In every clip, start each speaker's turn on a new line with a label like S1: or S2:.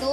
S1: 2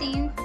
S1: 3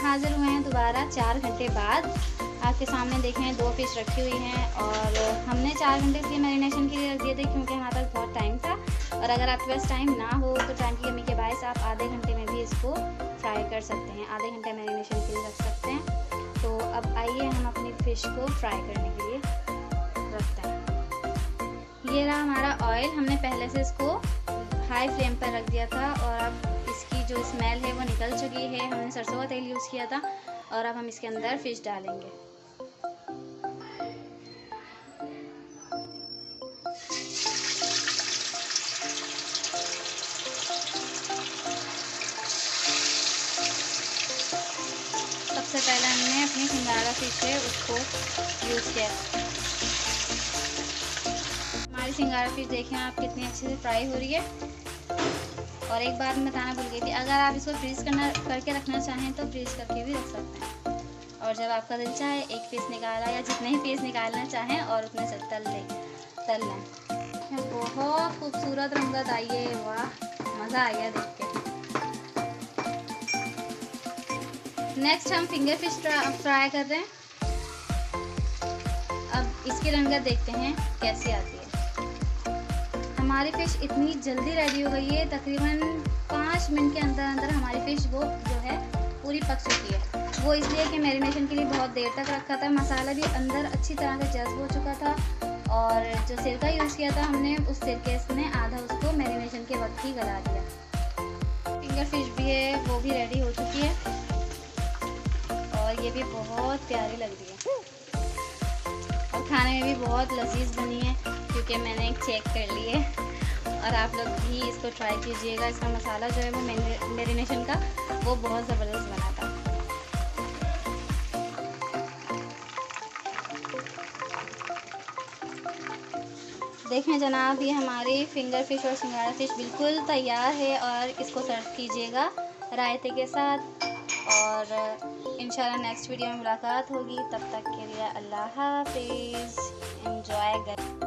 S1: हाजिर हुए हैं दोबारा 4 घंटे बाद। आपके सामने देखें 2 फ़िश रखी हुई हैं और हमने 4 घंटे इसलिए मैरिनेशन के लिए रख दिए थे क्योंकि हमारे पास बहुत टाइम था। और अगर आपके पास टाइम ना हो तो टाइम की कमी के बायस आप आधे घंटे में भी इसको फ्राई कर सकते हैं, आधे घंटे मैरिनेशन के लिए रख सकते हैं। तो अब आइए हम अपनी फ़िश को फ्राई करने के लिए रखते हैं। ये रहा हमारा ऑयल, हमने पहले से इसको हाई फ्लेम पर रख दिया था और अब इसकी जो स्मेल है वो निकल चुकी है। हमने सरसों का तेल यूज़ किया था और अब हम इसके अंदर फ़िश डालेंगे। सबसे पहले हमने अपनी सिंघाड़ा फ़िश है उसको यूज़ किया। हमारी सिंघाड़ा फ़िश देखें आप कितनी अच्छे से फ्राई हो रही है। और एक बात मैं बताना भूल गई थी, अगर आप इसको फ्रीज़ करके रखना चाहें तो फ्रीज़ करके भी रख सकते हैं। और जब आपका दिल चाहे एक पीस निकाला या जितने ही पीस निकालना चाहें और उतने से तल लें। बहुत खूबसूरत रंगत आई है, वाह मज़ा आ गया देख के। नेक्स्ट हम फिंगर फिश फ्राई कर रहे हैं। अब इसकी रंगत देखते हैं कैसी आती है। हमारी फ़िश इतनी जल्दी रेडी हो गई है, तकरीबन 5 मिनट के अंदर अंदर हमारी फ़िश वो जो है पूरी पक चुकी है। वो इसलिए कि मैरिनेशन के लिए बहुत देर तक रखा था, मसाला भी अंदर अच्छी तरह से जज़्ब हो चुका था और जो सिरका यूज़ किया था हमने उस सिरके में आधा उसको मैरिनेशन के वक्त ही गला दिया। फिंगर फिश भी है वो भी रेडी हो चुकी है और ये भी बहुत प्यारी लग रही है और खाने में भी बहुत लजीज बनी है क्योंकि मैंने चेक कर ली है। और आप लोग भी इसको ट्राई कीजिएगा। इसका मसाला जो है वो मैरिनेशन का वो बहुत ज़बरदस्त बना था। देखें जनाब, ये हमारी फिंगर फिश और सिंघाड़ा फिश बिल्कुल तैयार है और इसको सर्व कीजिएगा रायते के साथ। और इंशाल्लाह नेक्स्ट वीडियो में मुलाकात होगी, तब तक के लिए अल्लाह हाफिज़। एंजॉय।